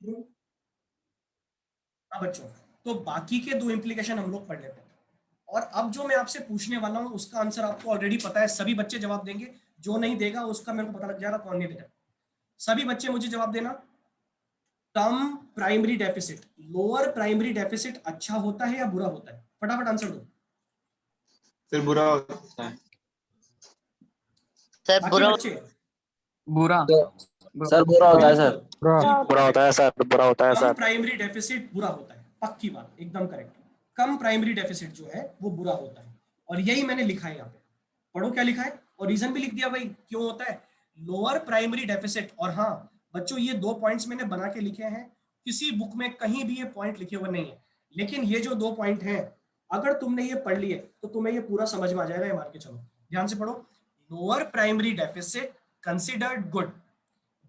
हाँ बच्चों, तो बाकी के दो इम्प्लीकेशन हम लोग पढ़ लेते हैं। और अब जो मैं आपसे पूछने वाला हूँ उसका आंसर आपको ऑलरेडी पता है, सभी बच्चे जवाब देंगे। जो नहीं देगा उसका मेरे को पता लग जाएगा कौन नहीं देगा। सभी बच्चे मुझे जवाब देना। कम primary deficit, lower primary deficit अच्छा होता है या बुरा होता है? फटाफट आंसर दो। फिर बुरा होता है सर बाकी बुरा। बच्चे बुरा। सर बुरा होता है सर। बिल्कुल बुरा होता है सर, बुरा होता है कम सर। प्राइमरी डेफिसिट बुरा होता है, पक्की बात, एकदम करेक्ट। कम प्राइमरी डेफिसिट जो है वो बुरा होता है, और यही मैंने लिखा है यहाँ पे। पढ़ो क्या लिखा है, और रीजन भी लिख दिया भाई क्यों होता है। लोअर प्राइमरी डेफिसिट, और हाँ बच्चों ये दो पॉइंट्स मैंने बना के लिखे हैं, किसी बुक में कहीं भी ये पॉइंट लिखे हुए नहीं है, लेकिन ये जो दो पॉइंट हैं अगर तुमने ये पढ़ लिए तो तुम्हें ये पूरा समझ में आ जाएगा, ये मान के चलो। ध्यान से पढ़ो। Lower primary deficit considered good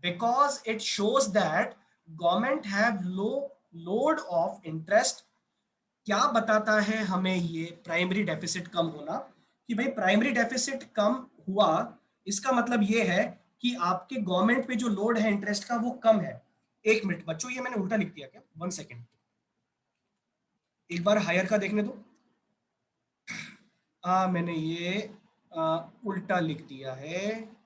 because it shows that government have low load of interest। क्या बताता है हमें ये प्राइमरी डेफिसिट कम होना, कि भाई प्राइमरी डेफिसिट कम हुआ इसका मतलब ये है कि आपके गवर्नमेंट पे जो लोड है इंटरेस्ट का वो कम है। एक मिनट बच्चों, ये मैंने उल्टा लिख दिया क्या? 1 सेकेंड, एक बार हायर का देखने दो। मैंने ये उल्टा लिख दिया है,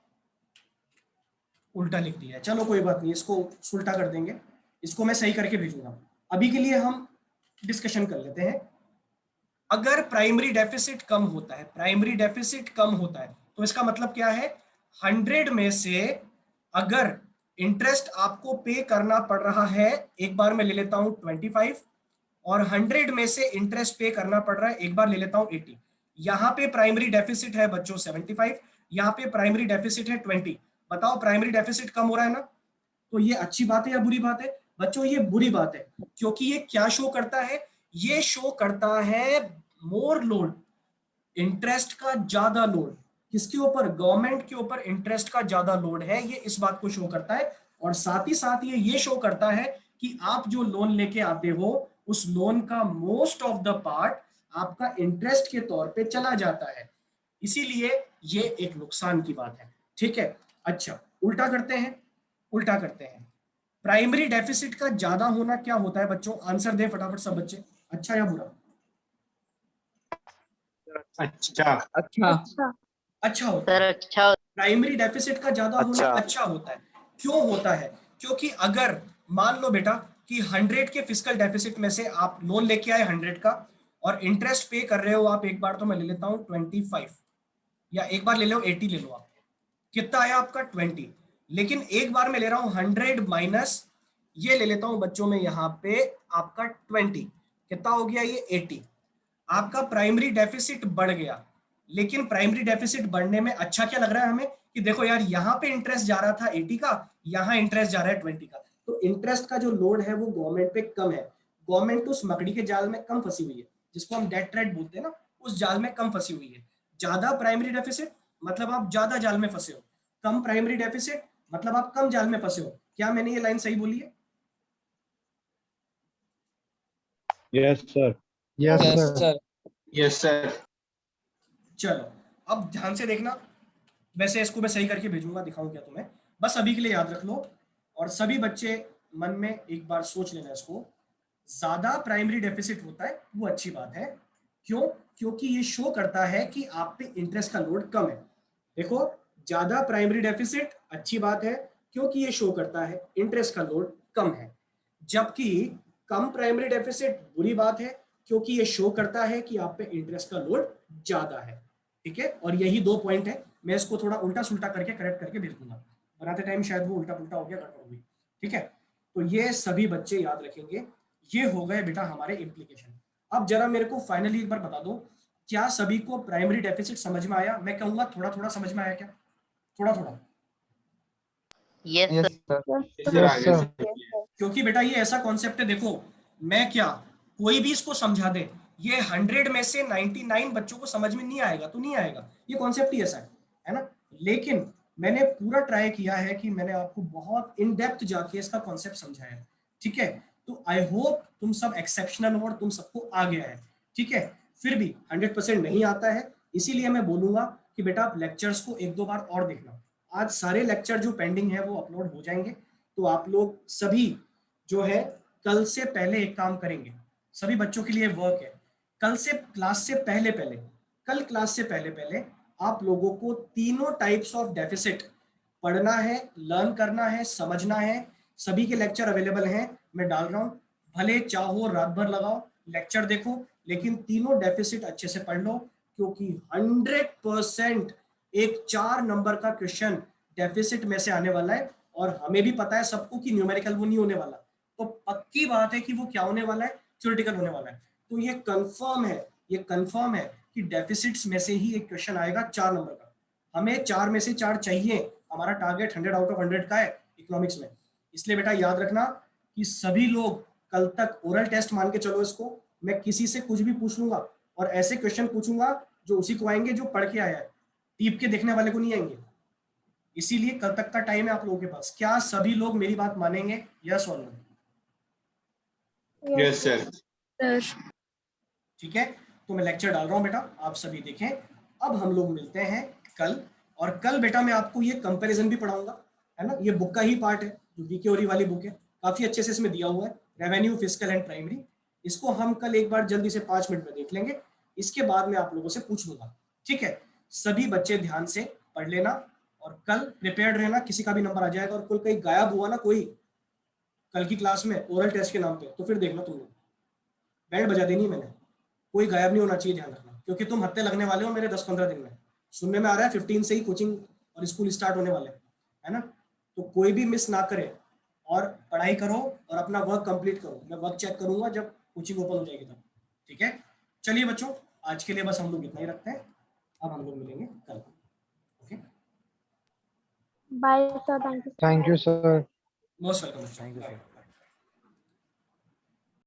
उल्टा लिख दिया है। चलो कोई बात नहीं, इसको उल्टा कर देंगे, इसको मैं सही करके भेजूंगा। अभी के लिए हम डिस्कशन कर लेते हैं। अगर प्राइमरी डेफिसिट कम होता है, प्राइमरी डेफिसिट कम होता है तो इसका मतलब क्या है? 100 में से अगर इंटरेस्ट आपको पे करना पड़ रहा है, एक बार मैं ले लेता हूं 25, और 100 में से इंटरेस्ट पे करना पड़ रहा है, एक बार ले लेता हूं 80। यहाँ पे प्राइमरी डेफिसिट है बच्चों 75, यहाँ पे प्राइमरी डेफिसिट है 20। बताओ प्राइमरी डेफिसिट कम हो रहा है ना? तो ये अच्छी बात है या बुरी बात है? बच्चों ये बुरी बात है, क्योंकि ये क्या शो करता है? ये शो करता है मोर लोड, इंटरेस्ट का ज्यादा लोड। किसके ऊपर? गवर्नमेंट के ऊपर इंटरेस्ट का ज्यादा लोड है, ये इस बात को शो करता है। और साथ ही साथ ये शो करता है कि आप जो लोन लेके आते हो उस लोन का मोस्ट ऑफ द पार्ट आपका इंटरेस्ट के तौर पे चला जाता है, इसीलिए ये एक नुकसान की बात है। ठीक है, अच्छा उल्टा करते हैं, उल्टा करते हैं। प्राइमरी डेफिसिट का ज्यादा होना क्या होता है बच्चों? आंसर दे फटाफट सब बच्चे, अच्छा या बुरा? अच्छा अच्छा। अच्छा होता सर है। अच्छा। प्राइमरी डेफिसिट का ज्यादा होना अच्छा। अच्छा होता है। क्यों होता है? क्योंकि अगर मान लो बेटा कि 100 के फिजिकल डेफिसिट में से आप लोन लेके आए 100 का, और इंटरेस्ट पे कर रहे हो आप, एक बार तो मैं ले लेता हूं 25, या एक बार ले लो 80 ले लो आप, कितना आया आपका 20। लेकिन एक बार मैं ले रहा हूं 100 माइनस ये ले लेता हूं बच्चों में यहाँ पे आपका 20, कितना हो गया ये 80। आपका प्राइमरी डेफिसिट बढ़ गया, लेकिन प्राइमरी डेफिसिट बढ़ने में अच्छा क्या लग रहा है हमें, कि देखो यार यहाँ पे इंटरेस्ट जा रहा था 80 का, यहाँ इंटरेस्ट जा रहा है 20 का, तो इंटरेस्ट का जो लोड है वो गवर्नमेंट पे कम है। गवर्नमेंट उस मकड़ी के जाल में कम फंसी हुई है, जिसको हम डेट ट्रेड बोलते हैं ना, उस जाल में कम फंसी हुई है। ज्यादा प्राइमरी डेफिसिट मतलब आप ज्यादा जाल में फंसे हो, कम प्राइमरी डेफिसिट मतलब आप कम जाल में फंसे हो। क्या मैंने ये लाइन सही बोली है? Yes sir. Yes sir. Yes sir. चलो अब ध्यान से देखना, वैसे इसको मैं सही करके भेजूंगा, दिखाऊं क्या तुम्हें, बस अभी के लिए याद रख लो। और सभी बच्चे मन में एक बार सोच लेना इसको। ज्यादा प्राइमरी डेफिसिट होता है वो अच्छी बात है। क्यों? क्योंकि ये शो करता है कि आप पे इंटरेस्ट का लोड कम है। देखो, ज्यादा प्राइमरी डेफिसिट अच्छी बात है क्योंकि ये शो करता है इंटरेस्ट का लोड कम है, जबकि कम प्राइमरी डेफिसिट बुरी बात है क्योंकि ये शो करता है कि आप पे इंटरेस्ट का लोड ज्यादा है। ठीक है, और यही दो पॉइंट है। मैं इसको थोड़ा उल्टा सुल्टा करके करेक्ट करके भेज दूंगा, बनाते टाइम शायद वो उल्टा पुल्टा हो गया, गड़बड़ हो गई। ठीक है, तो ये सभी बच्चे याद रखेंगे। ये हो गए बेटा हमारे इम्प्लीकेशन। अब जरा मेरे को फाइनली एक बार बता दो, क्या सभी को प्राइमरी डेफिसिट समझ में आया? मैं कहूंगा थोड़ा थोड़ा समझ में आया क्या? थोड़ा थोड़ा? Yes yes sir. Sir. Yes sir. क्योंकि बेटा ये ऐसा कॉन्सेप्ट है, देखो मैं क्या, कोई भी इसको समझा दे, ये 100 में से 99 बच्चों को समझ में नहीं आएगा तो नहीं आएगा, ये कॉन्सेप्ट ही ऐसा है ना। लेकिन मैंने पूरा ट्राई किया है कि मैंने आपको बहुत इन डेप्थ जाके इसका कॉन्सेप्ट समझाया है। ठीक है, तो आई होप तुम सब एक्सेप्शनल हो और तुम सबको आ गया है। ठीक है, फिर भी 100% नहीं आता है, इसीलिए मैं बोलूंगा कि बेटा आप लेक्चर्स को एक दो बार और देखना। आज सारे लेक्चर जो पेंडिंग है वो अपलोड हो जाएंगे, तो आप लोग सभी जो है कल से पहले एक काम करेंगे, सभी बच्चों के लिए वर्क है, कल से क्लास से पहले पहले, कल क्लास से पहले पहले आप लोगों को तीनों टाइप्स ऑफ डेफिसिट पढ़ना है, लर्न करना है, समझना है। सभी के लेक्चर अवेलेबल हैं, मैं डाल रहा हूँ, भले चाहो रात भर लगाओ लेक्चर देखो, लेकिन तीनों डेफिसिट अच्छे से पढ़ लो, क्योंकि 100% एक 4 नंबर का क्वेश्चन डेफिसिट में से आने वाला है, और हमें भी पता है सबको कि न्यूमेरिकल वो नहीं होने वाला, तो पक्की बात है कि वो क्या होने वाला है, थ्योरेटिकल होने वाला है। तो ये कंफर्म है, ये कंफर्म है कि डेफिसिट्स में से ही एक क्वेश्चन आएगा 4 नंबर का। हमें 4 में से 4 चाहिए, हमारा टारगेट 100 आउट ऑफ 100 का है इकोनॉमिक्स में। इसलिए बेटा याद रखना कि सभी लोग कल तक ओरल टेस्ट मान के चलो इसको, मैं किसी से कुछ भी पूछ लूंगा और ऐसे क्वेश्चन पूछूंगा जो उसी को आएंगे जो पढ़ के आया है, टीप के देखने वाले को नहीं आएंगे। इसीलिए कल तक का टाइम है आप लोगों के पास। क्या सभी लोग मेरी बात मानेंगे? यस और नो? Yes sir. ठीक है, तो मैं लेक्चर डाल रहा हूँ बेटा, आप सभी देखें। अब हम लोग मिलते हैं कल, और कल बेटा मैं आपको ये कंपैरिजन भी पढ़ाऊंगा, है ना। ये बुक का ही पार्ट है, जो वीके ओरी वाली बुक है, काफी अच्छे से इसमें दिया हुआ है, रेवेन्यू, फिस्कल एंड प्राइमरी। इसको हम कल एक बार जल्दी से 5 मिनट में देख लेंगे, इसके बाद मैं आप लोगों से पूछ लूंगा। ठीक है, सभी बच्चे ध्यान से पढ़ लेना और कल प्रिपेयर्ड रहना, किसी का भी नंबर आ जाएगा, और कोई कहीं गायब हुआ ना कोई कल की क्लास में ओरल टेस्ट के नाम पे, तो फिर देखना तुम लोग, बैंड बजा देनी है मैंने, कोई गायब नहीं होना चाहिए, ध्यान रखना, क्योंकि तुम हफ्ते लगने वाले हो मेरे 10-15 दिन में। सुनने में आ रहा है 15 से ही कोचिंग और स्कूल स्टार्ट होने वाले हैं, है ना। तो कोई भी मिस ना करे और पढ़ाई करो और अपना वर्क कंप्लीट करो। मैं वर्क चेक करूंगा जब कोचिंग ओपन हो जाएगी तब। ठीक है, चलिए बच्चों, आज के लिए बस हम लोग इतना ही रखते हैं, अब हम लोग मिलेंगे कल। Okay, bye sir, thank you. Thank you, sir. Most welcome. Thank you, sir.